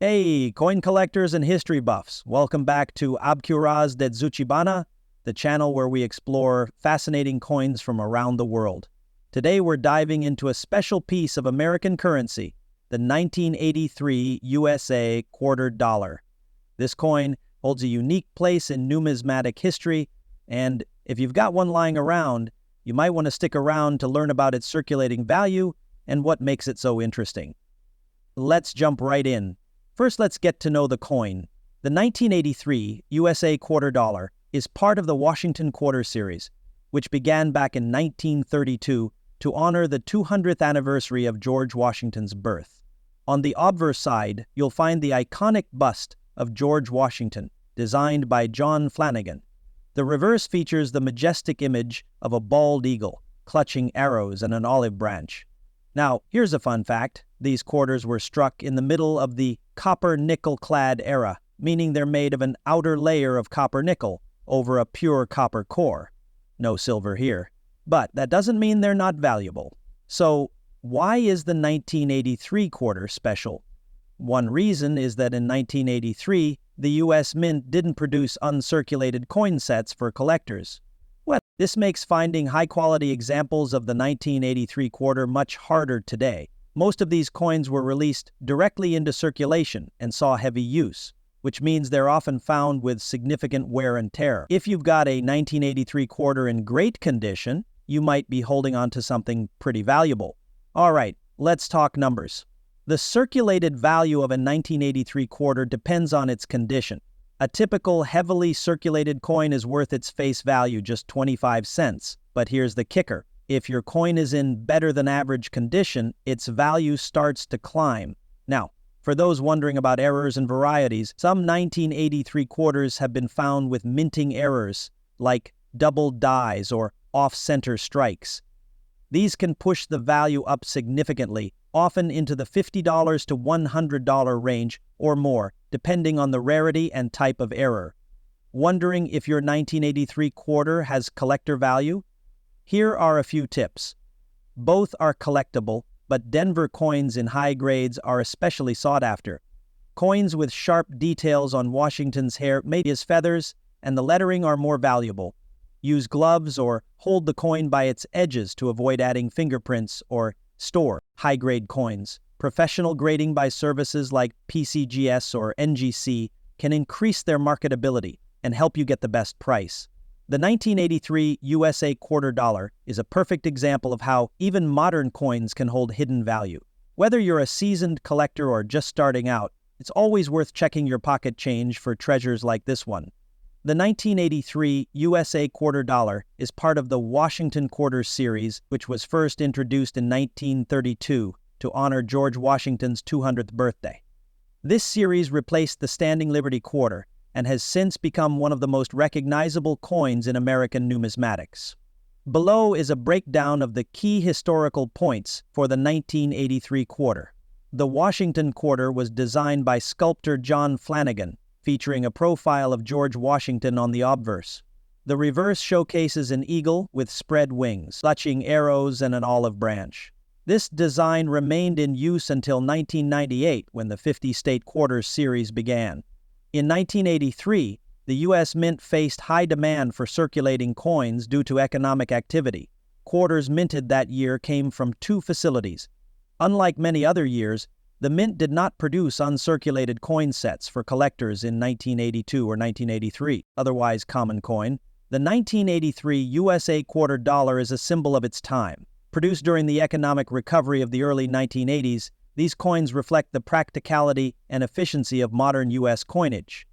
Hey, coin collectors and history buffs. Welcome back to Abkuraz de Tsuchibana, the channel where we explore fascinating coins from around the world. Today we're diving into a special piece of American currency, the 1983 USA quarter dollar. This coin holds a unique place in numismatic history, and if you've got one lying around, you might want to stick around to learn about its circulating value and what makes it so interesting. Let's jump right in. First, let's get to know the coin. The 1983 USA quarter dollar is part of the Washington Quarter Series, which began back in 1932 to honor the 200th anniversary of George Washington's birth. On the obverse side, you'll find the iconic bust of George Washington, designed by John Flanagan. The reverse features the majestic image of a bald eagle, clutching arrows and an olive branch. Now, here's a fun fact. These quarters were struck in the middle of the copper-nickel-clad era, meaning they're made of an outer layer of copper-nickel over a pure copper core. No silver here. But that doesn't mean they're not valuable. So, why is the 1983 quarter special? One reason is that in 1983, the U.S. Mint didn't produce uncirculated coin sets for collectors. Well, this makes finding high-quality examples of the 1983 quarter much harder today. Most of these coins were released directly into circulation and saw heavy use, which means they're often found with significant wear and tear. If you've got a 1983 quarter in great condition, you might be holding on to something pretty valuable. All right, let's talk numbers. The circulated value of a 1983 quarter depends on its condition. A typical heavily circulated coin is worth its face value, just 25 cents. But here's the kicker. If your coin is in better than average condition, its value starts to climb. Now, for those wondering about errors and varieties, some 1983 quarters have been found with minting errors, like double dies or off-center strikes. These can push the value up significantly, often into the $50 to $100 range or more, depending on the rarity and type of error. Wondering if your 1983 quarter has collector value? Here are a few tips. Both are collectible, but Denver coins in high grades are especially sought after. Coins with sharp details on Washington's hair, maybe his feathers, and the lettering are more valuable. Use gloves or hold the coin by its edges to avoid adding fingerprints or store high-grade coins. Professional grading by services like PCGS or NGC can increase their marketability and help you get the best price. The 1983 USA quarter dollar is a perfect example of how even modern coins can hold hidden value. Whether you're a seasoned collector or just starting out, it's always worth checking your pocket change for treasures like this one. The 1983 USA quarter dollar is part of the Washington Quarter Series, which was first introduced in 1932 to honor George Washington's 200th birthday. This series replaced the Standing Liberty Quarter and has since become one of the most recognizable coins in American numismatics. Below is a breakdown of the key historical points for the 1983 quarter. The Washington quarter was designed by sculptor John Flanagan, featuring a profile of George Washington on the obverse. The reverse showcases an eagle with spread wings, clutching arrows and an olive branch. This design remained in use until 1998 when the 50-state quarter series began. In 1983, the U.S. Mint faced high demand for circulating coins due to economic activity. Quarters minted that year came from two facilities. Unlike many other years, the Mint did not produce uncirculated coin sets for collectors in 1982 or 1983, otherwise common coin. The 1983 USA quarter dollar is a symbol of its time. Produced during the economic recovery of the early 1980s, these coins reflect the practicality and efficiency of modern U.S. coinage.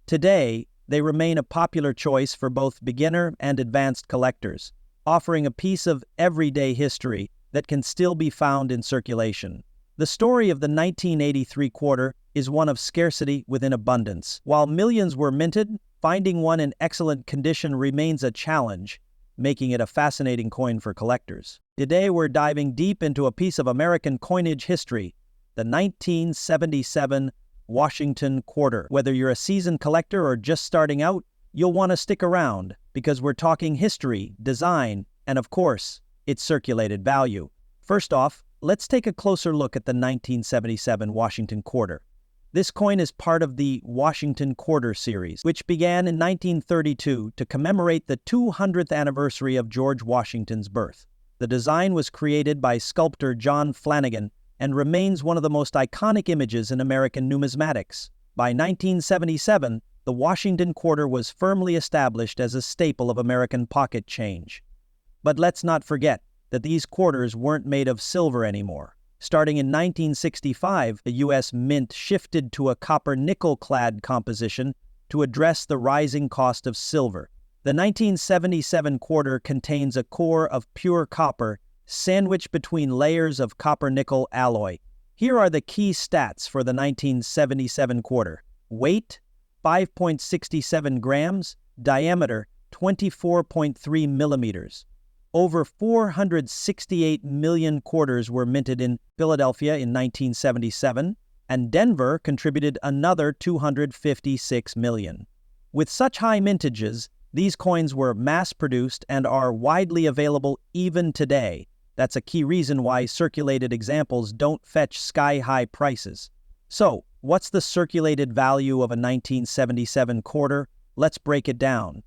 Today, they remain a popular choice for both beginner and advanced collectors, offering a piece of everyday history that can still be found in circulation. The story of the 1983 quarter is one of scarcity within abundance. While millions were minted, finding one in excellent condition remains a challenge, making it a fascinating coin for collectors. Today we're diving deep into a piece of American coinage history, the 1977 Washington quarter. Whether you're a seasoned collector or just starting out, you'll want to stick around because we're talking history, design, and of course, its circulated value. First off, let's take a closer look at the 1977 Washington quarter. This coin is part of the Washington Quarter series, which began in 1932 to commemorate the 200th anniversary of George Washington's birth. The design was created by sculptor John Flanagan and remains one of the most iconic images in American numismatics. By 1977, the Washington Quarter was firmly established as a staple of American pocket change. But let's not forget that these quarters weren't made of silver anymore. Starting in 1965, the U.S. Mint shifted to a copper-nickel-clad composition to address the rising cost of silver. The 1977 quarter contains a core of pure copper sandwiched between layers of copper-nickel alloy. Here are the key stats for the 1977 quarter. Weight, 5.67 grams. Diameter, 24.3 millimeters. Over 468 million quarters were minted in Philadelphia in 1977, and Denver contributed another 256 million. With such high mintages, these coins were mass-produced and are widely available even today. That's a key reason why circulated examples don't fetch sky-high prices. So, what's the circulated value of a 1977 quarter? Let's break it down.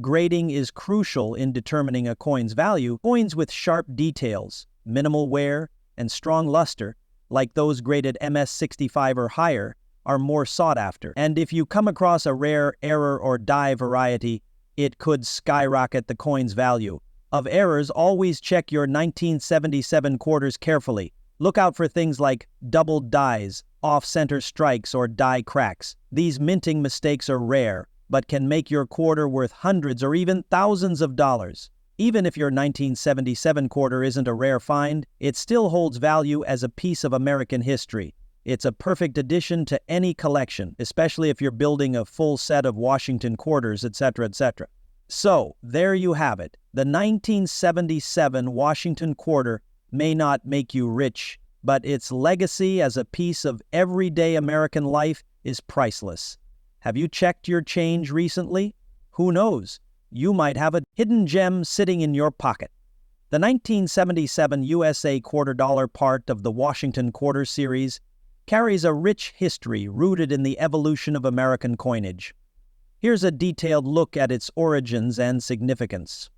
Grading is crucial in determining a coin's value. Coins with sharp details, minimal wear, and strong luster, like those graded MS65 or higher, are more sought after. And if you come across a rare error or die variety, it could skyrocket the coin's value. Of errors, always check your 1977 quarters carefully. Look out for things like doubled dies, off-center strikes, or die cracks. These minting mistakes are rare, but can make your quarter worth hundreds or even thousands of dollars. Even if your 1977 quarter isn't a rare find, it still holds value as a piece of American history. It's a perfect addition to any collection, especially if you're building a full set of Washington quarters, etc., etc. So, there you have it. The 1977 Washington quarter may not make you rich, but its legacy as a piece of everyday American life is priceless. Have you checked your change recently? Who knows? You might have a hidden gem sitting in your pocket. The 1977 USA quarter dollar part of the Washington Quarter series carries a rich history rooted in the evolution of American coinage. Here's a detailed look at its origins and significance.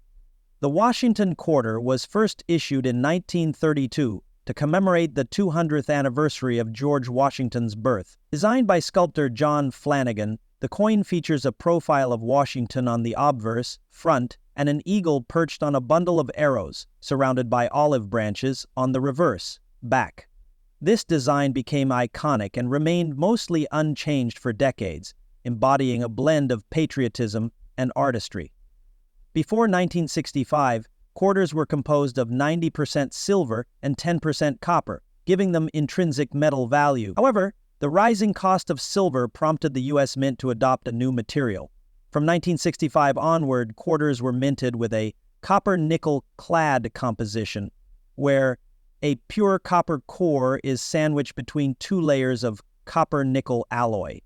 The Washington Quarter was first issued in 1932 to commemorate the 200th anniversary of George Washington's birth. Designed by sculptor John Flanagan, the coin features a profile of Washington on the obverse, front, and an eagle perched on a bundle of arrows, surrounded by olive branches, on the reverse, back. This design became iconic and remained mostly unchanged for decades, embodying a blend of patriotism and artistry. Before 1965, quarters were composed of 90% silver and 10% copper, giving them intrinsic metal value. However, the rising cost of silver prompted the U.S. Mint to adopt a new material. From 1965 onward, quarters were minted with a copper-nickel-clad composition, where a pure copper core is sandwiched between two layers of copper-nickel alloy.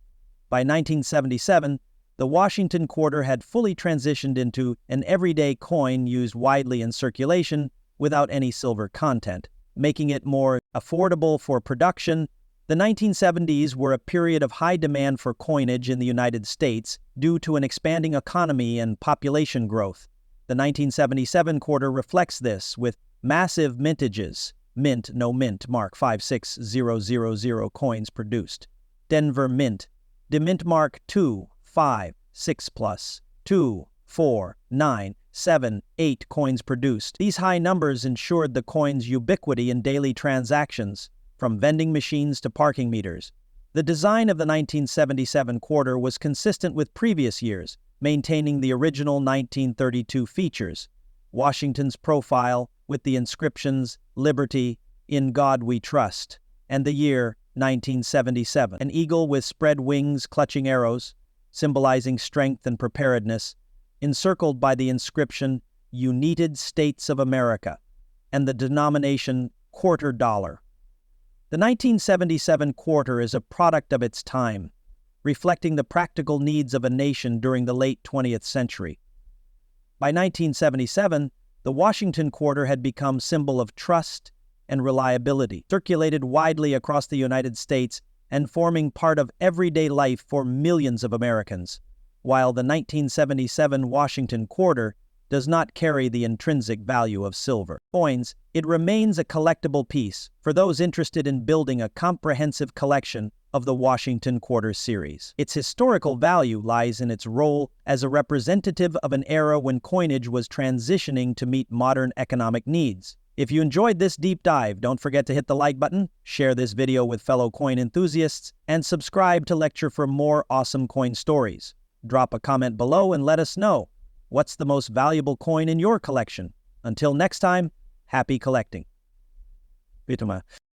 By 1977, the Washington Quarter had fully transitioned into an everyday coin used widely in circulation without any silver content, making it more affordable for production. The 1970s were a period of high demand for coinage in the United States due to an expanding economy and population growth. The 1977 quarter reflects this with massive mintages, mint, no mint, mark 56000 coins produced. Denver Mint, de mint mark 2, 5, 6 plus, 2, 4, 9, 7, 8 coins produced. These high numbers ensured the coin's ubiquity in daily transactions, from vending machines to parking meters. The design of the 1977 quarter was consistent with previous years, maintaining the original 1932 features. Washington's profile with the inscriptions, Liberty, In God We Trust, and the year 1977. An eagle with spread wings clutching arrows, symbolizing strength and preparedness, encircled by the inscription, United States of America, and the denomination quarter dollar. The 1977 quarter is a product of its time, reflecting the practical needs of a nation during the late 20th century. By 1977, the Washington quarter had become a symbol of trust and reliability, circulated widely across the United States, and forming part of everyday life for millions of Americans, while the 1977 Washington quarter does not carry the intrinsic value of silver coins. It remains a collectible piece for those interested in building a comprehensive collection of the Washington Quarter series. Its historical value lies in its role as a representative of an era when coinage was transitioning to meet modern economic needs. If you enjoyed this deep dive, don't forget to hit the like button, share this video with fellow coin enthusiasts, and subscribe to Lecture for more awesome coin stories. Drop a comment below and let us know what's the most valuable coin in your collection. Until next time, happy collecting. Bituma.